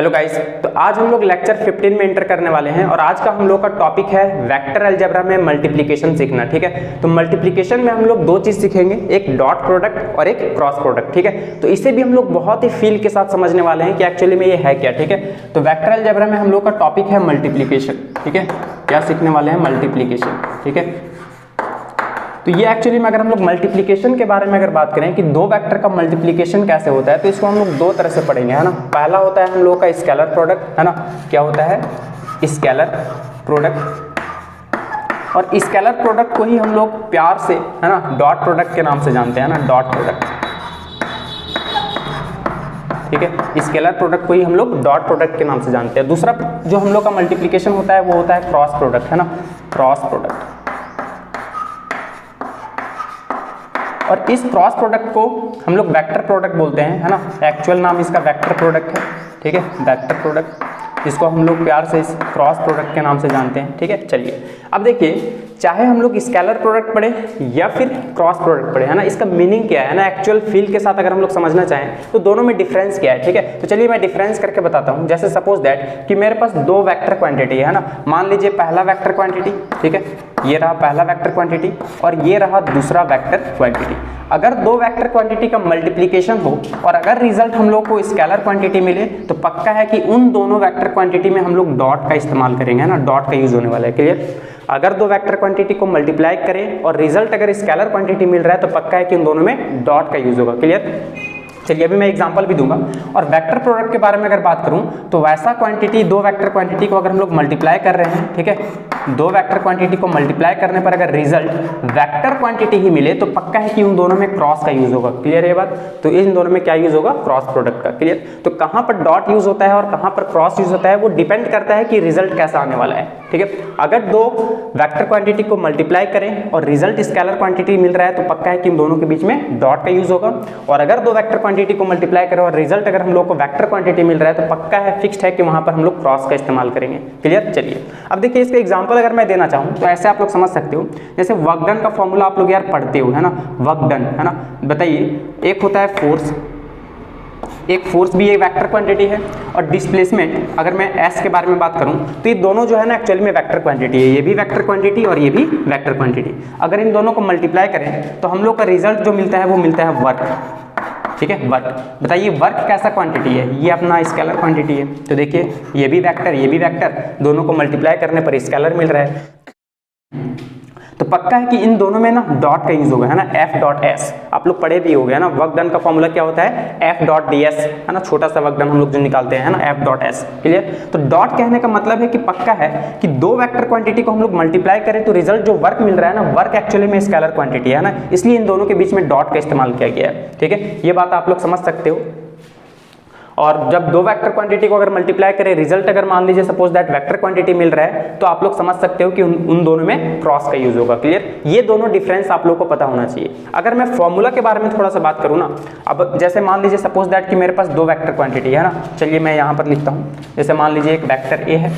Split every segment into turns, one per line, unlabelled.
Hello guys, तो आज हम लोग लेक्चर 15 में एंटर करने वाले हैं और आज का हम लोग का टॉपिक है वेक्टर अलजेब्रा में मल्टीप्लिकेशन सीखना। ठीक है, तो मल्टीप्लिकेशन में हम लोग दो चीज सीखेंगे, एक डॉट प्रोडक्ट और एक क्रॉस प्रोडक्ट। ठीक है, तो इसे भी हम लोग बहुत ही फील के साथ समझने वाले हैं कि एक्चुअली में ये है क्या। ठीक है, तो वेक्टर अलजेब्रा में हम लोग का टॉपिक है मल्टीप्लिकेशन। ठीक है, क्या सीखने वाले हैं? मल्टीप्लिकेशन। ठीक है, तो ये एक्चुअली में अगर हम लोग मल्टीप्लिकेशन के बारे में अगर बात करें कि दो वेक्टर का मल्टीप्लिकेशन कैसे होता है, तो इसको हम लोग दो तरह से पढ़ेंगे, है ना। पहला होता है हम लोग का स्केलर प्रोडक्ट, है ना। क्या होता है? Scalar product. और स्केलर प्रोडक्ट को ही हम लोग प्यार से, है ना, डॉट प्रोडक्ट के नाम से जानते हैं ना, डॉट प्रोडक्ट। ठीक है, स्केलर प्रोडक्ट को ही हम लोग डॉट प्रोडक्ट के नाम से जानते हैं। दूसरा जो हम लोग का मल्टीप्लिकेशन होता है वो होता है क्रॉस प्रोडक्ट, है ना, क्रॉस प्रोडक्ट। और इस क्रॉस प्रोडक्ट को हम लोग वेक्टर प्रोडक्ट बोलते हैं, है ना। एक्चुअल नाम इसका वेक्टर प्रोडक्ट है। ठीक है, वेक्टर प्रोडक्ट, जिसको हम लोग प्यार से इस क्रॉस प्रोडक्ट के नाम से जानते हैं। ठीक है, चलिए अब देखिए, चाहे हम लोग स्केलर प्रोडक्ट पढ़े या फिर क्रॉस प्रोडक्ट पढ़े, है ना, इसका मीनिंग क्या है ना, एक्चुअल फील के साथ अगर हम लोग समझना चाहें तो दोनों में डिफरेंस क्या है। ठीक है, तो चलिए मैं डिफरेंस करके बताता हूँ। जैसे सपोज दैट कि मेरे पास दो वेक्टर क्वांटिटी है ना, मान लीजिए पहला वेक्टर क्वांटिटी, ठीक है, ये रहा पहला वेक्टर क्वांटिटी और ये रहा दूसरा वेक्टर क्वांटिटी। अगर दो वेक्टर क्वांटिटी का मल्टीप्लिकेशन हो और अगर रिजल्ट हम लोग को स्केलर क्वांटिटी मिले तो पक्का है कि उन दोनों वेक्टर क्वांटिटी में हम लोग डॉट का इस्तेमाल करेंगे, है ना, डॉट का यूज होने वाला है। क्लियर? अगर दो वेक्टर क्वांटिटी को मल्टीप्लाई करें और रिजल्ट अगर स्केलर क्वांटिटी मिल रहा है तो पक्का है कि उन दोनों में डॉट का यूज होगा। क्लियर? चलिए अभी मैं एग्जांपल भी दूंगा। और वेक्टर प्रोडक्ट के बारे में अगर बात करूं तो वैसा क्वांटिटी, दो वेक्टर क्वांटिटी को अगर हम लोग मल्टीप्लाई कर रहे हैं, ठीक है, दो वेक्टर क्वांटिटी को मल्टीप्लाई करने पर अगर रिजल्ट वेक्टर क्वांटिटी ही मिले तो पक्का है कि उन दोनों में क्रॉस का यूज होगा। क्लियर है ये बात? तो इन दोनों में क्या यूज होगा? क्रॉस प्रोडक्ट का। क्लियर? तो कहां पर डॉट यूज होता है और कहां पर क्रॉस यूज होता है वो डिपेंड करता है कि रिजल्ट कैसा आने वाला है। ठीक है, अगर दो वेक्टर क्वांटिटी को मल्टीप्लाई करें और रिजल्ट स्केलर क्वांटिटी मिल रहा है तो पक्का है कि इन दोनों के बीच में डॉट का यूज होगा। और अगर दो वेक्टर क्वांटिटी को मल्टीप्लाई करें और रिजल्ट अगर हम लोग को वेक्टर क्वांटिटी मिल रहा है तो पक्का है, फिक्स्ड है कि वहां पर हम लोग क्रॉस का इस्तेमाल करेंगे। क्लियर? चलिए अब देखिए, इसका एग्जांपल अगर मैं देना चाहूं तो ऐसे आप लोग समझ सकते हो। जैसे वर्क डन का फॉर्मूला आप लोग यार पढ़ते हो, है ना, वर्क डन, है ना। बताइए, एक होता है फोर्स, एक फोर्स भी एक वेक्टर क्वांटिटी है, और डिस्प्लेसमेंट अगर मैं एस के बारे में बात करूं तो ये दोनों जो है ना एक्चुअली में वेक्टर क्वांटिटी है। ये भी वेक्टर क्वांटिटी और ये भी वेक्टर क्वांटिटी। अगर इन दोनों को मल्टीप्लाई करें तो हम लोग का रिजल्ट जो मिलता है वो मिलता है वर्क। ठीक है, वर्क। बताइए वर्क कैसा क्वांटिटी है? ये अपना स्केलर क्वांटिटी है। तो देखिए, ये भी वेक्टर, ये भी वेक्टर, दोनों को मल्टीप्लाई करने पर स्केलर मिल रहा है। तो पक्का है कि इन दोनों में ना डॉट का यूज होगा, है ना, एफ डॉट एस। आप लोग पढ़े भी हो गए, है ना। वर्क डन का फॉर्मूला क्या होता है? एफ डॉट डी एस, है ना, छोटा सा वर्क डन हम लोग जो निकालते हैं, है ना, एफ डॉट एस। क्लियर? तो डॉट कहने का मतलब है कि पक्का है कि दो वेक्टर क्वांटिटी को हम लोग मल्टीप्लाई करें तो रिजल्ट जो वर्क मिल रहा है ना, वर्क एक्चुअली में स्केलर क्वांटिटी है ना, इसलिए इन दोनों के बीच में डॉट का इस्तेमाल किया गया है। ठीक है, ये बात आप लोग समझ सकते हो। और जब दो वेक्टर क्वांटिटी को अगर मल्टीप्लाई करें, रिजल्ट अगर मान लीजिए सपोज दैट वेक्टर क्वांटिटी मिल रहा है तो आप लोग समझ सकते हो कि उन दोनों में क्रॉस का यूज होगा। क्लियर? ये दोनों डिफरेंस आप लोग को पता होना चाहिए। अगर मैं फॉर्मूला के बारे में थोड़ा सा बात करूँ ना, अब जैसे मान लीजिए सपोज दैट कि मेरे पास दो वेक्टर क्वांटिटी है ना, चलिए मैं यहाँ पर लिखता हूँ। जैसे मान लीजिए एक वेक्टर ए है,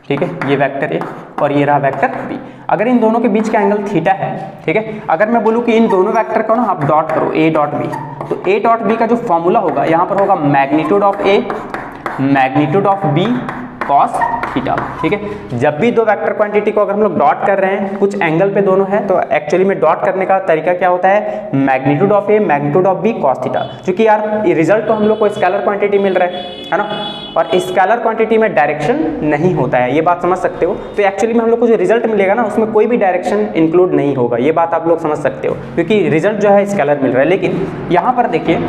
ठीक है, ये वेक्टर ए और ये रहा वेक्टर बी। अगर इन दोनों के बीच का एंगल थीटा है, ठीक है, अगर मैं बोलूँ कि इन दोनों वेक्टर को ना आप डॉट करो, ए डॉट बी, तो ए डॉट बी का जो फॉर्मूला होगा यहाँ पर होगा magnitude of A magnitude of B cos theta. ठीक है, जब भी दो वेक्टर क्वांटिटी को अगर हम लोग डॉट कर रहे हैं, कुछ एंगल पे दोनों है, तो एक्चुअली में डॉट करने का तरीका क्या होता है? Magnitude of A magnitude of B cos theta. क्योंकि यार रिजल्ट तो हम लोग को स्केलर क्वांटिटी मिल रहा है ना, और स्केलर क्वांटिटी में डायरेक्शन नहीं होता है, ये बात समझ सकते हो। तो एक्चुअली में हम लोग को जो रिजल्ट मिलेगा ना उसमें कोई भी डायरेक्शन इंक्लूड नहीं होगा, ये बात आप लोग समझ सकते हो, क्योंकि रिजल्ट जो है स्केलर मिल रहा है। लेकिन यहाँ पर देखिए,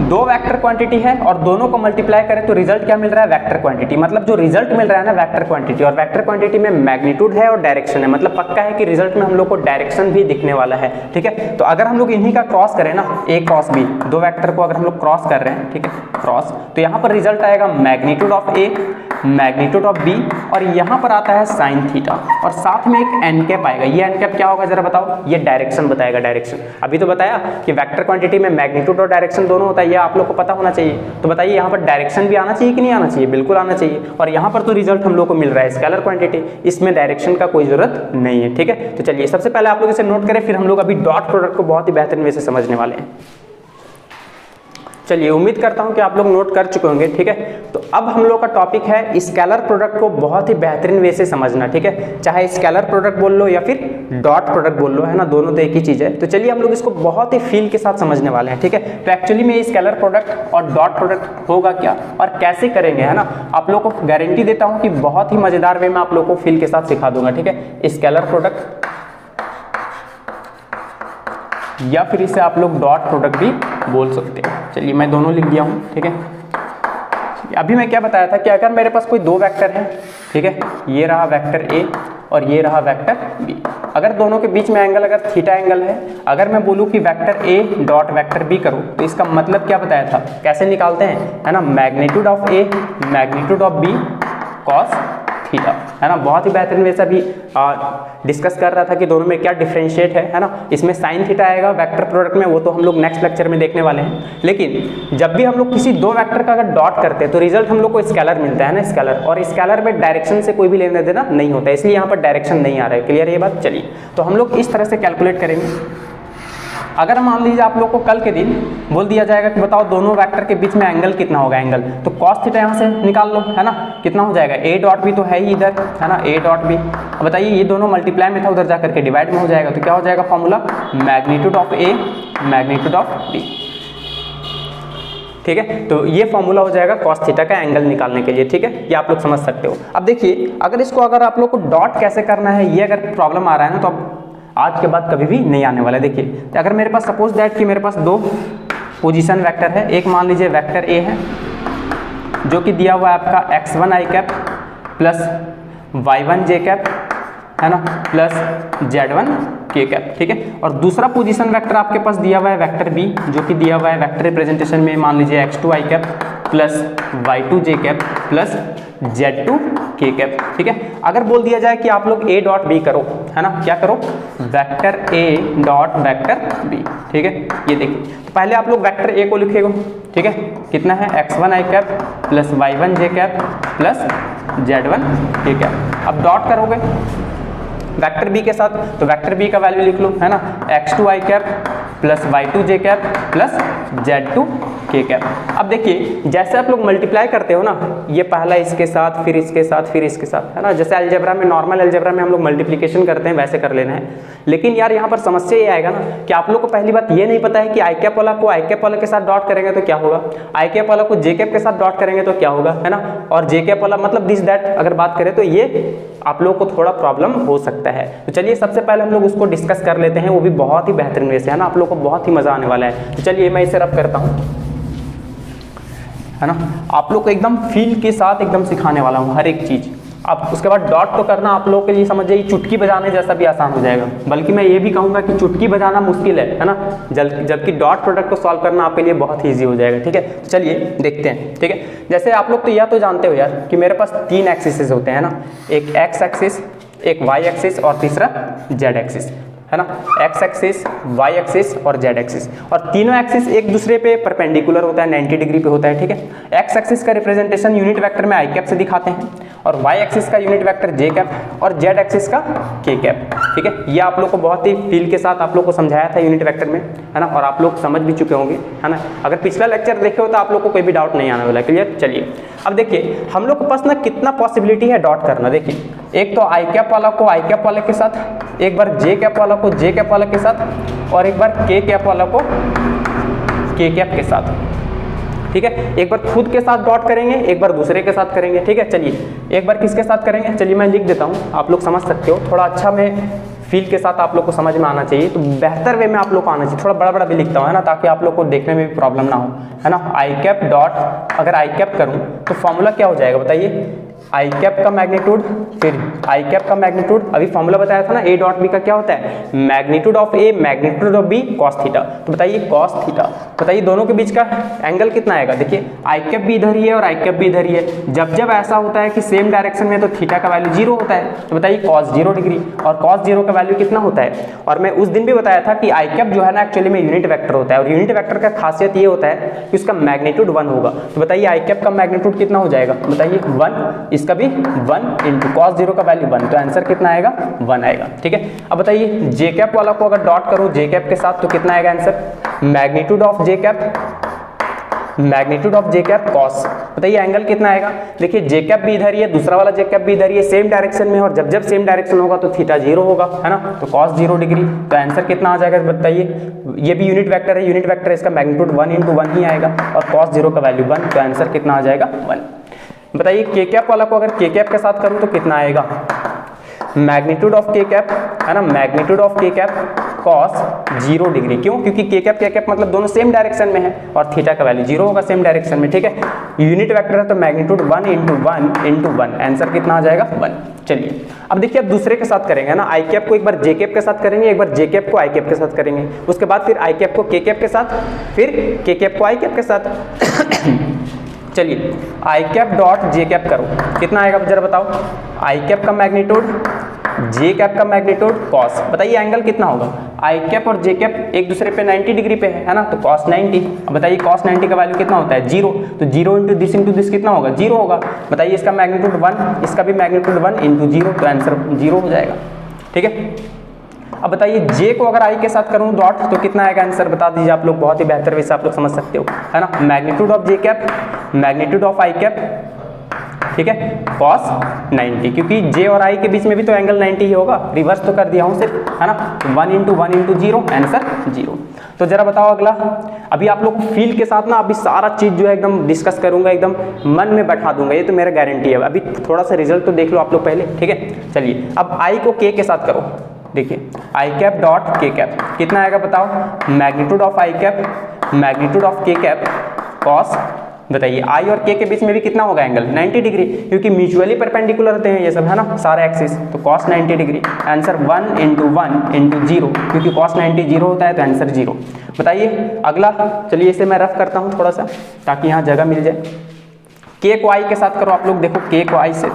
दो वेक्टर क्वांटिटी है और दोनों को मल्टीप्लाई करें तो रिजल्ट क्या मिल रहा है? Vector quantity. मतलब जो रिजल्ट मिल रहा है ना वेक्टर क्वांटिटी, और वेक्टर क्वांटिटी में मैग्नीट्यूड है और डायरेक्शन है, मतलब पक्का है कि रिजल्ट में हम लोग को डायरेक्शन भी दिखने वाला है। ठीक है, तो अगर हम लोग इन्हीं का क्रॉस करें ना, ए क्रॉस बी, दो वेक्टर को अगर हम लोग क्रॉस कर रहे हैं, ठीक है, क्रॉस, तो यहाँ पर रिजल्ट आएगा magnitude of A magnitude of B, और यहाँ पर आता है साइन थीटा, और साथ में एक एन कैप आएगा। ये एन कैप क्या होगा जरा बताओ? ये डायरेक्शन बताएगा, डायरेक्शन। अभी तो बताया कि वेक्टर क्वांटिटी में मैग्नीट्यूड और डायरेक्शन दोनों होता है, ये आप लोग को पता होना चाहिए। तो बताइए यहाँ पर डायरेक्शन भी आना चाहिए कि नहीं आना चाहिए? बिल्कुल आना चाहिए। और यहाँ पर तो रिजल्ट हम लोग को मिल रहा है स्केलर क्वांटिटी, इसमें डायरेक्शन का कोई जरूरत नहीं है। ठीक है, तो चलिए सबसे पहले आप लोग इसे नोट करें, फिर हम लोग अभी डॉट प्रोडक्ट को बहुत ही बेहतरीन वे से समझने वाले हैं। चलिए उम्मीद करता हूं कि आप लोग नोट कर चुके होंगे, ठीक है। तो अब हम लोग का टॉपिक है स्केलर प्रोडक्ट को बहुत ही बेहतरीन वे से समझना, ठीक है। चाहे स्केलर प्रोडक्ट बोल लो या फिर डॉट प्रोडक्ट बोल लो, है ना, दोनों तो एक ही चीज़ है। तो चलिए हम लोग इसको बहुत ही फील के साथ समझने वाले हैं, ठीक है। तो एक्चुअली में स्केलर प्रोडक्ट और डॉट प्रोडक्ट होगा क्या और कैसे करेंगे, है ना, आप लोग को गारंटी देता हूँ कि बहुत ही मज़ेदार वे में आप लोग को फील के साथ सिखा दूंगा, ठीक है। स्केलर प्रोडक्ट या फिर इसे आप लोग डॉट प्रोडक्ट भी बोल सकते हैं। चलिए मैं दोनों लिख दिया हूँ, ठीक है। अभी मैं क्या बताया था कि अगर मेरे पास कोई दो वेक्टर है, ठीक है, ये रहा वेक्टर ए और ये रहा वेक्टर बी। अगर दोनों के बीच में एंगल अगर थीटा एंगल है, अगर मैं बोलूँ कि vector A dot vector B करूँ, तो इसका मतलब क्या बताया था, कैसे निकालते हैं, है ना, magnitude of A magnitude of B cos theta, है ना। बहुत ही बेहतरीन वैसा भी डिस्कस कर रहा था कि दोनों में क्या डिफरेंशिएट है ना। इसमें साइन थीटा आएगा वेक्टर प्रोडक्ट में, वो तो हम लोग नेक्स्ट लेक्चर में देखने वाले हैं। लेकिन जब भी हम लोग किसी दो वेक्टर का अगर डॉट करते हैं तो रिजल्ट हम लोग को स्केलर मिलता है ना, स्केलर। और स्केलर में डायरेक्शन से कोई भी लेना देना नहीं होता है, इसलिए यहाँ पर डायरेक्शन नहीं आ रहा है। क्लियर ये बात। चलिए तो हम लोग इस तरह से कैलकुलेट करेंगे। अगर मान लीजिए आप लोग को कल के दिन बोल दिया जाएगा कि बताओ दोनों वेक्टर के बीच में एंगल कितना होगा, एंगल, तो कॉस थीटा यहाँ से निकाल लो, है ना, कितना हो जाएगा, ए डॉट बी तो है ही इधर, है ना, ए डॉट बी। बताइए ये दोनों मल्टीप्लाई में था, उधर जा करके डिवाइड में हो जाएगा, तो क्या हो जाएगा formula, magnitude of A magnitude of B, ठीक है। तो ये फॉर्मूला हो जाएगा कॉस थीटा का एंगल निकालने के लिए, ठीक है। ये आप लोग समझ सकते हो। अब देखिए अगर इसको अगर आप लोग को डॉट कैसे करना है, ये अगर प्रॉब्लम आ रहा है ना, तो अब आज के बाद कभी भी नहीं आने वाला है। देखिए तो अगर मेरे पास सपोज दैट कि मेरे पास दो पोजीशन वेक्टर है, एक मान लीजिए वेक्टर ए है जो कि दिया हुआ है आपका x1 i cap plus y1 j cap, है ना, प्लस z1 k कैप, ठीक है। और दूसरा पोजीशन वेक्टर आपके पास दिया हुआ है वेक्टर b जो कि दिया हुआ है वेक्टर रिप्रेजेंटेशन में मान लीजिए x2 i cap plus y2 j cap plus z2 k cap, ठीक है। अगर बोल दिया जाए कि आप लोग a डॉट b करो, है ना, क्या करो, vector a dot vector b, ठीक है। ये देखिए तो पहले आप लोग वेक्टर a को लिखेगा, ठीक है, कितना है x1 i cap plus y1 j cap plus z1 k cap. अब डॉट करोगे वेक्टर b के साथ, तो वेक्टर b का वैल्यू लिख लो, है ना, x2 i cap plus y2 j cap plus z2 k cap. अब देखिए जैसे आप लोग मल्टीप्लाई करते हो ना, ये पहला इसके साथ फिर इसके साथ फिर इसके साथ, है ना, जैसे अलजेब्रा में, नॉर्मल अलजेब्रा में हम लोग मल्टीप्लिकेशन करते हैं वैसे कर लेना है। लेकिन यार यहाँ पर समस्या ये आएगा ना कि आप लोग को पहली बात ये नहीं पता है कि आई कैप वाला को आई कैप वाला के साथ डॉट करेंगे तो क्या होगा, आई कैप वाला को जे कैप के साथ डॉट करेंगे तो क्या होगा, है ना, और जे कैप वाला मतलब दिस दैट अगर बात करें तो ये आप लोग को थोड़ा प्रॉब्लम हो सकता है। तो चलिए सबसे पहले हम लोग उसको डिस्कस कर लेते हैं, वो भी बहुत ही बेहतरीन वे से, है ना, आप लोग को बहुत ही मजा आने वाला है। तो चलिए मैं इसे रब करता हूँ, है ना, आप लोग को एकदम फील के साथ एकदम सिखाने वाला हूँ हर एक चीज़। अब उसके बाद डॉट तो करना आप लोगों के लिए समझ जाइए चुटकी बजाने जैसा भी आसान हो जाएगा, बल्कि मैं ये भी कहूँगा कि चुटकी बजाना मुश्किल है ना, जबकि डॉट प्रोडक्ट को सॉल्व करना आपके लिए बहुत ही ईजी हो जाएगा, ठीक है। तो चलिए देखते हैं, ठीक है। जैसे आप लोग तो यह तो जानते हो यार कि मेरे पास तीन एक्सिस होते हैं ना, एक एक्स एक्सिस, एक वाई एक्सिस और तीसरा जेड एक्सिस, है ना, एक्स एक्सिस, वाई एक्सिस और जेड एक्सिस। और तीनों एक्सिस एक दूसरे पे परपेंडिकुलर होता है, 90 डिग्री पे होता है, ठीक है। एक्स एक्सिस का रिप्रेजेंटेशन यूनिट वेक्टर में आई कैप से दिखाते हैं और वाई एक्सिस का यूनिट वेक्टर जे कैप और जेड एक्सिस का के कैप, ठीक है। ये आप लोग को बहुत ही फील के साथ आप लोग को समझाया था यूनिट वेक्टर में, है ना, और आप लोग समझ भी चुके होंगे, है ना। अगर पिछला लेक्चर देखे हो तो आप लोग को कोई भी डाउट नहीं आने वाला, क्लियर। चलिए अब देखिए हम लोग के पास ना कितना पॉसिबिलिटी है डॉट करना। देखिए एक तो आई कैप वाला को आई कैप वाले के साथ, एक बार जे कैप वाला को जे कैप वाला के साथ और एक बार के कैप वाला को के कैप के साथ, ठीक है। एक बार खुद के साथ डॉट करेंगे, एक बार दूसरे के साथ करेंगे, ठीक है। चलिए एक बार किसके साथ करेंगे, चलिए मैं लिख देता हूँ, आप लोग समझ सकते हो, थोड़ा अच्छा में फील के साथ आप लोग को समझ में आना चाहिए, तो बेहतर वे में आप लोग को आना चाहिए। थोड़ा बड़ा बड़ा भी लिखता हूँ, है ना, ताकि आप लोग को देखने में भी प्रॉब्लम ना हो, है ना। आई कैप डॉट, अगर आई कैप करूँ तो फॉर्मूला क्या हो जाएगा बताइए, आई कैप का मैग्नीट्यूड फिर आई कैप का मैग्नीट्यूड, अभी फॉर्मूला बताया था ना, ए डॉट बी का क्या होता है, magnitude of A magnitude of B cos theta. तो बताइए कॉस थीटा, बताइए दोनों के बीच का एंगल कितना आएगा। देखिए आई कैप भी इधर ही है और आई कैप भी इधर ही है, जब जब ऐसा होता है कि सेम डायरेक्शन में तो थीटा का वैल्यू 0 होता है। तो बताइए कॉस 0 डिग्री, और कॉस 0 का वैल्यू कितना होता है। और मैं उस दिन भी बताया था कि आई कैप जो है ना एक्चुअली में यूनिट वेक्टर होता है, और यूनिट वेक्टर का खासियत ये होता है कि उसका मैग्नीट्यूड 1 होगा। तो बताइए आई कैप का मैग्नीट्यूड कितना हो जाएगा, बताइए 1, इसका भी 1 इंटू कॉस 0 का वैल्यू 1, तो आंसर कितना आएगा 1 आएगा, ठीक है। अब बताइए जे कैप वाला को अगर डॉट करूं जे कैप के साथ तो कितना आएगा answer, magnitude of J cap magnitude of J cap cos, बताइए एंगल कितना आएगा। देखिए जे कैप भी इधर ही है, दूसरा वाला जे कैप भी इधर ही है, सेम डायरेक्शन में, और जब जब सेम डायरेक्शन होगा तो थीटा 0 होगा, है ना, तो कॉस 0 डिग्री। तो आंसर कितना आ जाएगा बताइए। ये भी यूनिट वेक्टर है, यूनिट वेक्टर इसका मैग्नीट्यूड 1 × 1 ही आएगा, और कॉस 0 का वैल्यू 1, तो आंसर कितना आ जाएगा 1। बताइए के कैप वाला को अगर के कैप के साथ करूँ तो कितना आएगा। मैग्नीट्यूड ऑफ के कैप, है ना, मैग्नीट्यूड ऑफ के कैप कॉस 0 डिग्री, क्यों, क्योंकि के कैप मतलब दोनों सेम डायरेक्शन में है, और थीटा का वैल्यू 0 होगा सेम डायरेक्शन में, ठीक है। यूनिट वेक्टर है तो मैग्नीट्यूड 1 × 1, आंसर कितना आ जाएगा 1। चलिए अब देखिए, अब दूसरे के साथ करेंगे ना, आई कैप को एक बार जे कैप के साथ करेंगे, एक बार जे कैप को आई कैप के साथ करेंगे, उसके बाद फिर आई कैप को के कैप के साथ, फिर के कैप को आई कैप के साथ। चलिए आई कैप डॉट जे कैप करो, कितना आएगा जरा बताओ। आई कैप का मैग्नीट्यूड, जे कैप का मैग्नीट्यूड कॉस, बताइए एंगल कितना होगा। आई कैप और जे कैप एक दूसरे पे 90 डिग्री पे है ना, तो कॉस 90। अब बताइए कॉस 90 का वैल्यू कितना होता है 0, तो 0 × दिस कितना होगा 0 होगा। बताइए इसका मैग्नीट्यूड 1, इसका भी मैग्नीट्यूड 1 × 0, तो आंसर 0 हो जाएगा, ठीक है। अब बताइए जे को अगर आई के साथ करूं डॉट तो कितना आएगा आंसर बता दीजिए आप लोग, बहुत ही बेहतर वैसे आप लोग समझ सकते हो, है ना। Magnitude of J cap, magnitude of I cap, ठीक है, कॉस 90, क्योंकि जे और आई के बीच में भी तो एंगल 90 ही होगा, रिवर्स तो कर दिया हूं सिर्फ, है ना। 1 × 1 × 0, आंसर 0। तो जरा बताओ अगला। अभी आप लोग फील के साथ ना अभी सारा चीज जो है एकदम डिस्कस करूंगा, एकदम मन में बैठा दूंगा, ये तो मेरा गारंटी है। अभी थोड़ा सा रिजल्ट तो देख लो आप लोग पहले, ठीक है। चलिए अब आई को के साथ करो, देखिए आई कैप डॉट के कैप कितना आएगा बताओ। Magnitude of I cap, magnitude of के कैप कॉस, बताइए आई और के बीच में भी कितना होगा एंगल 90 डिग्री, क्योंकि म्यूचुअली परपेंडिकुलर होते हैं ये सब, है ना, सारे एक्सिस, तो कॉस 90 डिग्री। आंसर 1 × 1 × 0, क्योंकि कॉस 90 0 होता है तो आंसर 0। बताइए अगला। चलिए इसे मैं रफ करता हूँ थोड़ा सा ताकि यहाँ जगह मिल जाए। के को आई के साथ करो आप लोग, देखो के को आई से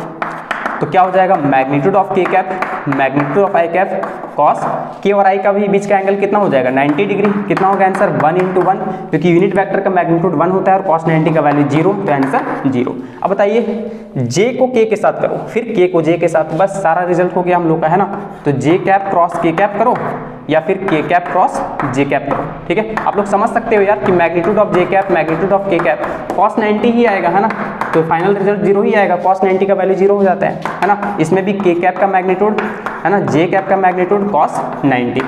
तो क्या हो जाएगा। मैग्नीट्यूड ऑफ के cap, magnitude of I cap cos, के और आई का भी बीच का एंगल कितना हो जाएगा 90 डिग्री। कितना होगा आंसर 1 × 1, क्योंकि यूनिट वेक्टर का मैग्नीट्यूड 1 होता है और कॉस 90 का वैल्यू 0, तो आंसर 0। अब बताइए जे को के साथ करो, फिर के को जे के साथ, बस सारा रिजल्ट हो गया हम लोग का, है ना। तो जे कैप क्रॉस के कैप करो या फिर के कैप क्रॉस जे कैप करो, ठीक है। आप लोग समझ सकते हो यार कि magnitude of J cap, magnitude of के कैप कॉस 90 ही आएगा, है ना, तो फाइनल रिजल्ट 0 ही आएगा, कॉस 90 का वैल्यू 0 हो जाता है ना। इसमें भी के कैप का मैग्नीट्यूड, है ना, जे कैप का मैग्नीट्यूड कॉस 90,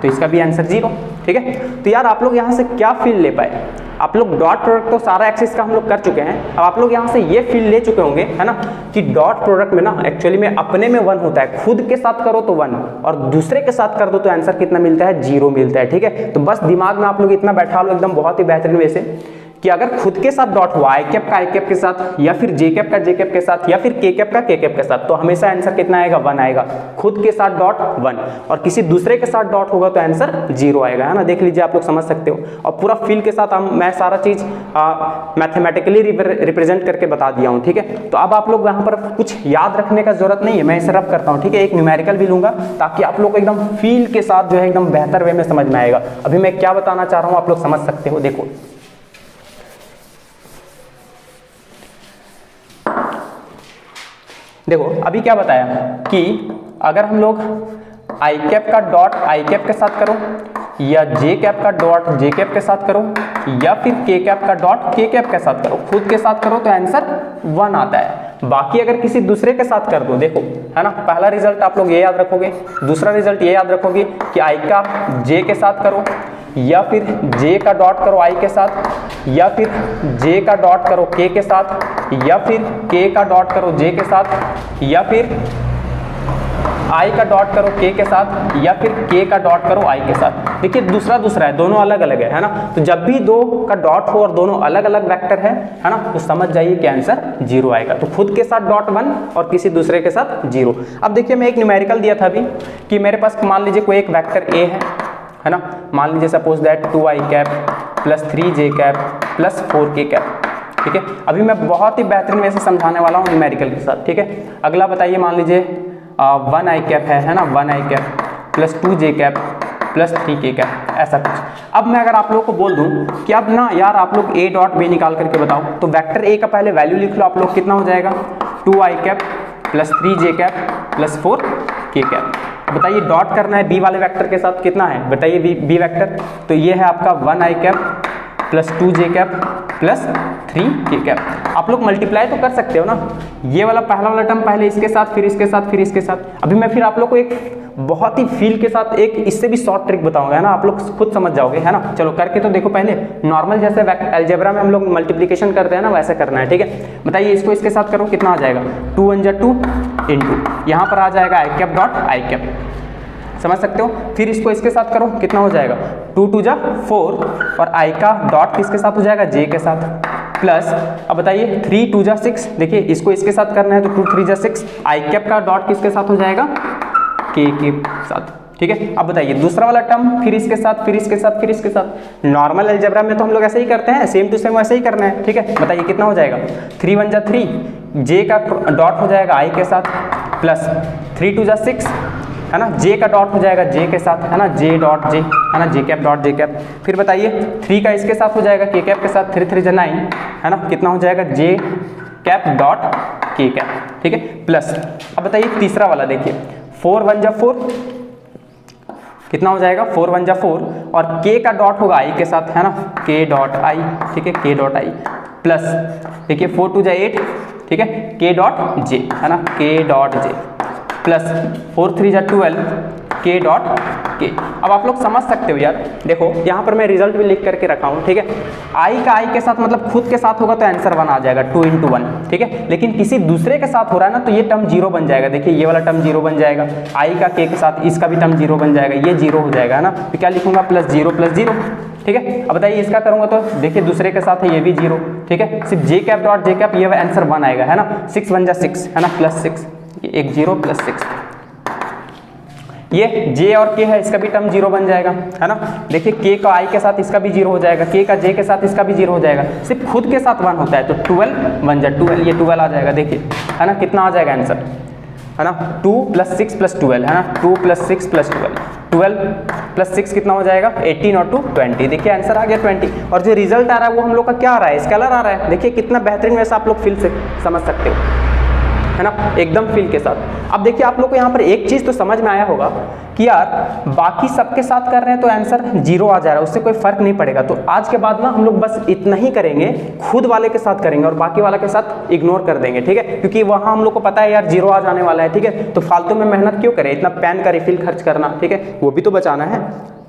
तो इसका भी आंसर 0, ठीक है। तो यार आप लोग यहाँ से क्या फील ले पाए, आप लोग डॉट प्रोडक्ट तो सारा एक्सिस का हम लोग कर चुके हैं, अब आप लोग यहाँ से ये फील ले चुके होंगे, है ना, कि डॉट प्रोडक्ट में ना एक्चुअली में अपने में 1 होता है, खुद के साथ करो तो 1 और दूसरे के साथ कर दो तो आंसर कितना मिलता है 0 मिलता है, ठीक है। तो बस दिमाग में आप लोग इतना बैठा लो एकदम बहुत ही बेहतरीन वैसे कि अगर खुद के साथ डॉट हुआ आई कैप का आई कैप के साथ, या फिर जे कैप का जे कैप के साथ, या फिर के कैप का के कैप के साथ, तो हमेशा आंसर कितना आएगा 1 आएगा। खुद के साथ डॉट 1 और किसी दूसरे के साथ डॉट होगा तो आंसर 0 आएगा, है ना। देख लीजिए आप लोग समझ सकते हो, और पूरा फील के साथ मैं सारा चीज मैथमेटिकली रिप्रेजेंट करके बता दिया हूँ, ठीक है। तो अब आप लोग यहाँ पर कुछ याद रखने का जरूरत नहीं है, मैं इसे रफ करता हूँ, ठीक है। एक न्यूमेरिकल भी लूंगा ताकि आप लोग को एकदम फील के साथ जो है एकदम बेहतर वे में समझ में आएगा। अभी मैं क्या बताना चाह रहा हूँ आप लोग समझ सकते हो, देखो देखो अभी क्या बताया कि अगर हम लोग आई कैप का डॉट आई कैप के साथ करो, या जे कैप का डॉट जे कैप के साथ करो, या फिर के कैप का डॉट के कैप के साथ करो, खुद के साथ करो तो आंसर 1 आता है। बाकी अगर किसी दूसरे के साथ कर दो, देखो है ना, पहला रिजल्ट आप लोग ये याद रखोगे, दूसरा रिजल्ट ये याद रखोगे कि आई का जे के साथ करो, या फिर जे का डॉट करो आई के साथ, या फिर जे का डॉट करो के के साथ, या फिर के का डॉट करो जे के साथ, या फिर आई का डॉट करो के के साथ, या फिर के का डॉट करो आई के साथ। देखिए दूसरा है, दोनों अलग अलग है ना। तो जब भी दो का डॉट हो और दोनों अलग अलग वेक्टर है ना, तो समझ जाइए कि आंसर 0 आएगा। तो खुद के साथ डॉट 1 और किसी दूसरे के साथ 0। अब देखिए मैं एक न्यूमेरिकल दिया था अभी कि मेरे पास मान लीजिए कोई एक वेक्टर ए है ना, मान लीजिए suppose that 2i cap plus 3j cap plus 4k cap, ठीक है। अभी मैं बहुत ही बेहतरीन वैसे समझाने वाला हूँ न्यूमेरिकल के साथ, ठीक है। अगला बताइए, मान लीजिए 1i कैप है ना, 1i cap plus 2j cap plus 3k cap, ऐसा कुछ। अब मैं अगर आप लोग को बोल दूं कि अब ना यार आप लोग a डॉट b निकाल करके बताओ, तो वेक्टर a का पहले वैल्यू लिख लो आप लोग, कितना हो जाएगा 2i cap plus 3j cap plus 4k cap. बताइए डॉट करना है b वाले वेक्टर के साथ, कितना है बताइए b वेक्टर, तो ये है आपका 1i cap plus 2j cap plus 3 k cap. आप लोग मल्टीप्लाई तो कर सकते हो ना, ये वाला पहला वाला टर्म पहले इसके साथ, फिर इसके साथ, फिर इसके साथ। अभी मैं फिर आप लोग को एक बहुत ही फील के साथ एक इससे भी शॉर्ट ट्रिक बताऊंगा, है ना, आप लोग खुद समझ जाओगे, है ना। चलो करके तो देखो, पहले नॉर्मल जैसे अलजेब्रा में हम लोग मल्टीप्लिकेशन करते हैं ना, वैसे करना है, ठीक है। बताइए इसको इसके साथ करो, कितना आ जाएगा, 2 1 जा 2 इंटू यहाँ पर आ जाएगा आई कैप डॉट आई कैप, समझ सकते हो। फिर इसको इसके साथ करो, कितना हो जाएगा, 2 2 जा 4 और आई का डॉट किसके साथ हो जाएगा, जे के साथ, प्लस अब बताइए 3 2 जा 6, देखिए इसको इसके साथ करना है तो 2 3 जा 6, आई कैप का डॉट किसके साथ हो जाएगा, के साथ, ठीक है। अब बताइए दूसरा वाला टर्म, फिर इसके साथ, फिर इसके साथ, फिर इसके साथ। नॉर्मल अलजेब्रा में तो हम लोग ऐसे ही करते हैं, सेम टू सेम वैसे ही करना है, ठीक है। बताइए कितना हो जाएगा, 3 1 जा 3, जे का डॉट हो जाएगा आई के साथ, प्लस 3 2 जा 6, है ना, जे का डॉट हो जाएगा जे के साथ, है ना, जे डॉट जे, है ना, जे कैप डॉट जे कैप। फिर बताइए 3 का इसके साथ हो जाएगा के कैप के साथ, 3 3 जा 9, है ना, कितना हो जाएगा, जे कैप डॉट के कैप, ठीक है, प्लस अब बताइए तीसरा वाला देखिए, 4 1 जा 4, कितना हो जाएगा, 4 1 जा 4 और के का डॉट होगा आई के साथ, है ना, के डॉट आई, ठीक है, के डॉट आई, प्लस देखिए 4 2 जा 8, ठीक है, के डॉट जे, है ना, के डॉट जे, प्लस 4 3 जा 12, के डॉट के। अब आप लोग समझ सकते हो यार, देखो यहाँ पर मैं रिजल्ट भी लिख करके रखा हूँ, ठीक है। आई का आई के साथ मतलब खुद के साथ होगा तो आंसर 1 आ जाएगा, 2 इंटू 1, ठीक है। लेकिन किसी दूसरे के साथ हो रहा है ना तो ये टर्म 0 बन जाएगा, देखिए ये वाला टर्म 0 बन जाएगा, आई का के साथ इसका भी टर्म 0 बन जाएगा, ये 0 हो जाएगा, है ना। तो क्या लिखूंगा, प्लस 0 प्लस 0, ठीक है। अब बताइए इसका करूंगा तो देखिए दूसरे के साथ है, ये भी 0, ठीक है, सिर्फ जे कैप डॉट जे कैप, ये आंसर 1 आएगा, है ना। 6 1 जा 6, है ना, प्लस 6, एक 0 प्लस 6, ये जे और के है, इसका भी टर्म 0 बन जाएगा, है ना। देखिए के का आई के साथ इसका भी 0 हो जाएगा, के का जे के साथ इसका भी 0 हो जाएगा, सिर्फ खुद के साथ 1 होता है तो 12 1 जा 12, ये 12 आ जाएगा, देखिए, है ना, कितना आ जाएगा आंसर, है ना, 2 + 6 + 12, है ना, 2 + 6 + 12, 12 + 6 कितना हो जाएगा, 18 और 2 20, देखिए आंसर आ गया 20। और जो रिजल्ट आ रहा है वो हम लोग का क्या आ रहा है, स्केलर आ रहा है, देखिए कितना बेहतरीन, वैसा आप लोग फील से समझ सकते हो, है ना, एकदम फील के साथ। अब देखिए आप लोग को यहाँ पर एक चीज तो समझ में आया होगा कि यार बाकी सबके साथ कर रहे हैं तो आंसर 0 आ जा रहा है, उससे कोई फर्क नहीं पड़ेगा। तो आज के बाद ना हम लोग बस इतना ही करेंगे, खुद वाले के साथ करेंगे और बाकी वाला के साथ इग्नोर कर देंगे, ठीक है, क्योंकि वहाँ हम लोग को पता है यार 0 आ जाने वाला है, ठीक है। तो फालतू में मेहनत क्यों करें, इतना पेन का रिफिल खर्च करना, ठीक है, वो भी तो बचाना है,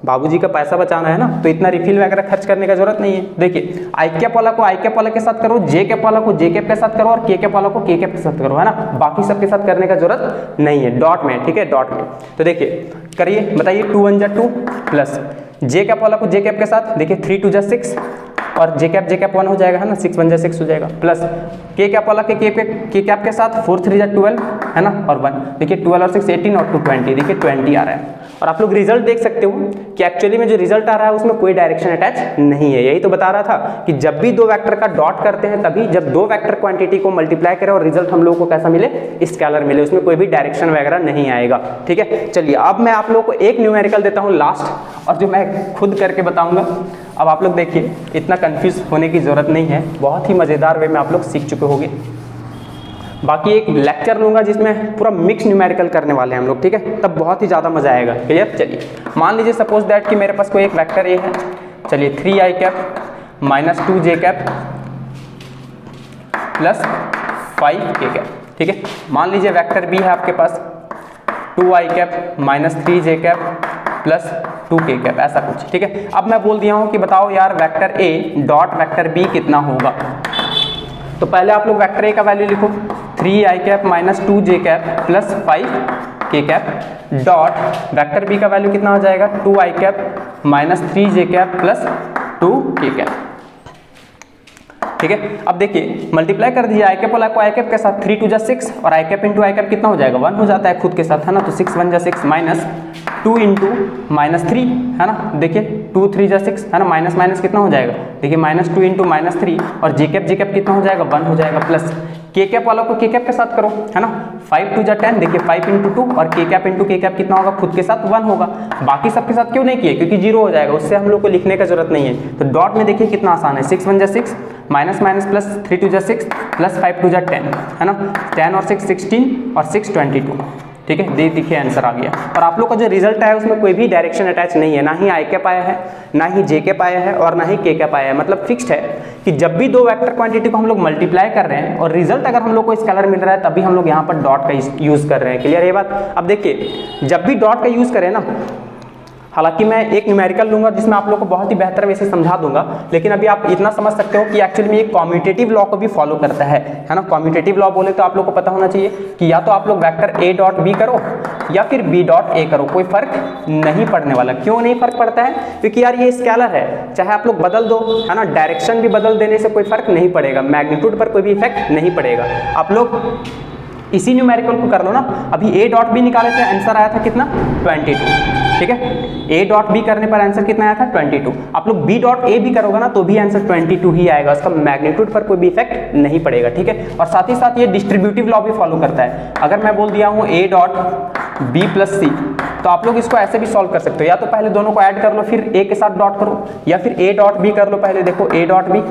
बाबूजी का पैसा बचाना है ना, तो इतना रिफिल वगैरह खर्च करने का जरूरत नहीं है। देखिए आई कैप वाला को आई कैप वाला के साथ करो, जे कैप वाला को जे कैप के साथ करो और के कैप वाला को के कैप के साथ करो, है ना, बाकी सबके साथ करने का जरूरत नहीं है, डॉट में, ठीक है, डॉट में। तो देखिए करिए, बताइए 2 1 जा 2 प्लस जे कैप वाला को जे कैप के साथ, देखिए 3 2 जा 6 और जे कैप 1 हो जाएगा, है ना, 6 1 जा 6 हो जाएगा, प्लस के कैप वाला के कैप के साथ 4 3 जा 12, है ना, और 1, देखिए 12 और 6 18 और 2 20, देखिए 20 आ रहा है। और आप लोग रिजल्ट देख सकते हो कि एक्चुअली में जो रिजल्ट आ रहा है उसमें कोई डायरेक्शन अटैच नहीं है। यही तो बता रहा था कि जब भी दो वेक्टर का डॉट करते हैं तभी जब दो वेक्टर क्वांटिटी को मल्टीप्लाई करें और रिजल्ट हम लोगों को कैसा मिले, स्केलर मिले, उसमें कोई भी डायरेक्शन वगैरह नहीं आएगा, ठीक है। चलिए अब मैं आप लोगों को एक न्यूमेरिकल देता हूँ लास्ट, और जो मैं खुद करके बताऊंगा। अब आप लोग देखिए, इतना कंफ्यूज होने की जरूरत नहीं है, बहुत ही मजेदार वे में आप लोग सीख चुके होंगे। बाकी एक लेक्चर लूंगा जिसमें पूरा मिक्स न्यूमेरिकल करने वाले हैं हम लोग, ठीक है, तब बहुत ही ज़्यादा मजा आएगा, क्लियर। चलिए मान लीजिए सपोज दैट कि मेरे पास कोई एक वेक्टर ए है, चलिए 3i cap minus 2j cap plus 5k cap, ठीक है। मान लीजिए वेक्टर बी है आपके पास 2i cap minus 3j cap plus 2k cap, ऐसा कुछ, ठीक है। अब मैं बोल दिया हूँ कि बताओ यार vector A dot vector B कितना होगा। तो पहले आप लोग वेक्टर ए का वैल्यू लिखो, 3i cap minus 2j cap plus 5k cap dot vector B का वैल्यू कितना हो जाएगा, 2i cap minus 3j cap plus 2k cap, ठीक है। अब देखिए मल्टीप्लाई कर दीजिए आई कैप वाला को आई कैप के साथ, 3 2 जा 6 और आई कैप इंटू आई कैप कितना हो जाएगा, 1 हो जाता है खुद के साथ, है ना। तो 6 1 जा 6 माइनस 2 इंटू माइनस 3, है ना, देखिए 2 3 जा 6, है ना, माइनस माइनस कितना हो जाएगा, देखिए माइनस 2 इंटू माइनस 3 और जे कैप कितना हो जाएगा, 1 हो जाएगा, प्लस के कैप वालों को के कैप के साथ करो, है ना, 5 2 जा 10, देखिए 5 इंटू 2 और के कैप कितना होगा, खुद के साथ 1 होगा। बाकी सबके साथ क्यों नहीं किए, क्योंकि 0 हो जाएगा, उससे हम लोग को लिखने का जरूरत नहीं है। तो डॉट में देखिए कितना आसान है, 6 1 जा 6 माइनस माइनस प्लस 3 2 जा 6 प्लस 5 2 जा 10, है ना, 10 और 6 16 और 6 22, ठीक है, देखिए आंसर आ गया। और आप लोग का जो रिजल्ट है उसमें कोई भी डायरेक्शन अटैच नहीं है, ना ही आई कैप आया है, ना ही जे कैप आया है और ना ही के कैप आया है। मतलब फिक्स्ड है कि जब भी दो वेक्टर क्वांटिटी को हम लोग मल्टीप्लाई कर रहे हैं और रिजल्ट अगर हम लोग को स्केलर मिल रहा है तभी हम लोग यहाँ पर डॉट का यूज कर रहे हैं। क्लियर ये बात? अब देखिए जब भी डॉट का यूज करें ना, हालांकि मैं एक न्यूमेरिकल लूंगा जिसमें आप लोग को बहुत ही बेहतर वे से समझा दूंगा, लेकिन अभी आप इतना समझ सकते हो कि एक्चुअली में एक कॉम्यूटेटिव लॉ को भी फॉलो करता है ना। कॉम्यूटेटिव लॉ बोले तो आप लोग को पता होना चाहिए कि या तो आप लोग वेक्टर ए डॉट बी करो या फिर बी डॉट ए करो, कोई फर्क नहीं पड़ने वाला। क्यों नहीं फर्क पड़ता है? क्योंकि यार ये स्केलर है, चाहे आप लोग बदल दो है ना, डायरेक्शन भी बदल देने से कोई फर्क नहीं पड़ेगा, मैग्नीट्यूड पर कोई भी इफेक्ट नहीं पड़ेगा। आप लोग इसी न्यूमेरिकल को कर लो ना, अभी ए डॉट बी निकाले थे, आंसर आया था कितना? 22। ठीक है, ए डॉट बी करने पर आंसर कितना आया था? 22। आप लोग बी डॉट ए भी करोगे ना तो भी आंसर 22 ही आएगा, उसका मैग्नीट्यूड पर कोई भी इफेक्ट नहीं पड़ेगा। ठीक है, और साथ ही साथ ये डिस्ट्रीब्यूटिव लॉ भी फॉलो करता है। अगर मैं बोल दिया हूँ ए डॉट बी प्लस सी, तो आप लोग इसको ऐसे भी सॉल्व कर सकते हो, या तो पहले दोनों को ऐड कर लो फिर ए के साथ डॉट करो, या फिर ए डॉट बी कर लो पहले, देखो a dot b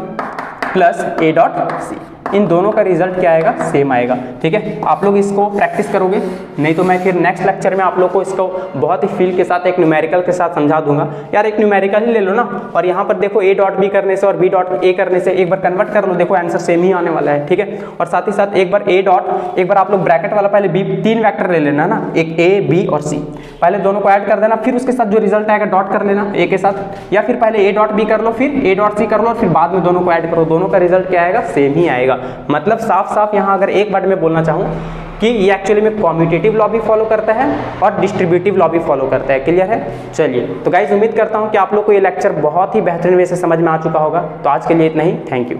plus a dot c, इन दोनों का रिजल्ट क्या आएगा? सेम आएगा। ठीक है, आप लोग इसको प्रैक्टिस करोगे, नहीं तो मैं फिर नेक्स्ट लेक्चर में आप लोग को इसको बहुत ही फील के साथ एक न्यूमेरिकल के साथ समझा दूंगा। यार एक न्यूमेरिकल ही ले लो ना, और यहाँ पर देखो ए डॉट बी करने से और बी डॉट ए करने से एक बार कन्वर्ट कर लो, देखो आंसर सेम ही आने वाला है। ठीक है, और साथ ही साथ एक बार ए डॉट, एक बार आप लोग ब्रैकेट वाला पहले बी, 3 वेक्टर ले लेना ना, एक ए बी और सी, पहले दोनों को ऐड कर देना, फिर उसके साथ जो रिजल्ट आएगा डॉट कर लेना ए के साथ, या फिर पहले ए डॉट बी कर लो फिर ए डॉट सी कर लो और फिर बाद में दोनों को ऐड करो, दोनों का रिजल्ट क्या आएगा? सेम ही आएगा। मतलब साफ साफ यहाँ अगर एक वर्ड में बोलना चाहूँ कि ये एक्चुअली में कॉम्यूटेटिव लॉ भी फॉलो करता है और डिस्ट्रीब्यूटिव लॉ भी फॉलो करता है। क्लियर है? चलिए, तो गाइस उम्मीद करता हूँ कि आप लोग को ये लेक्चर बहुत ही बेहतरीन वे से समझ में आ चुका होगा। तो आज के लिए इतना ही, थैंक यू।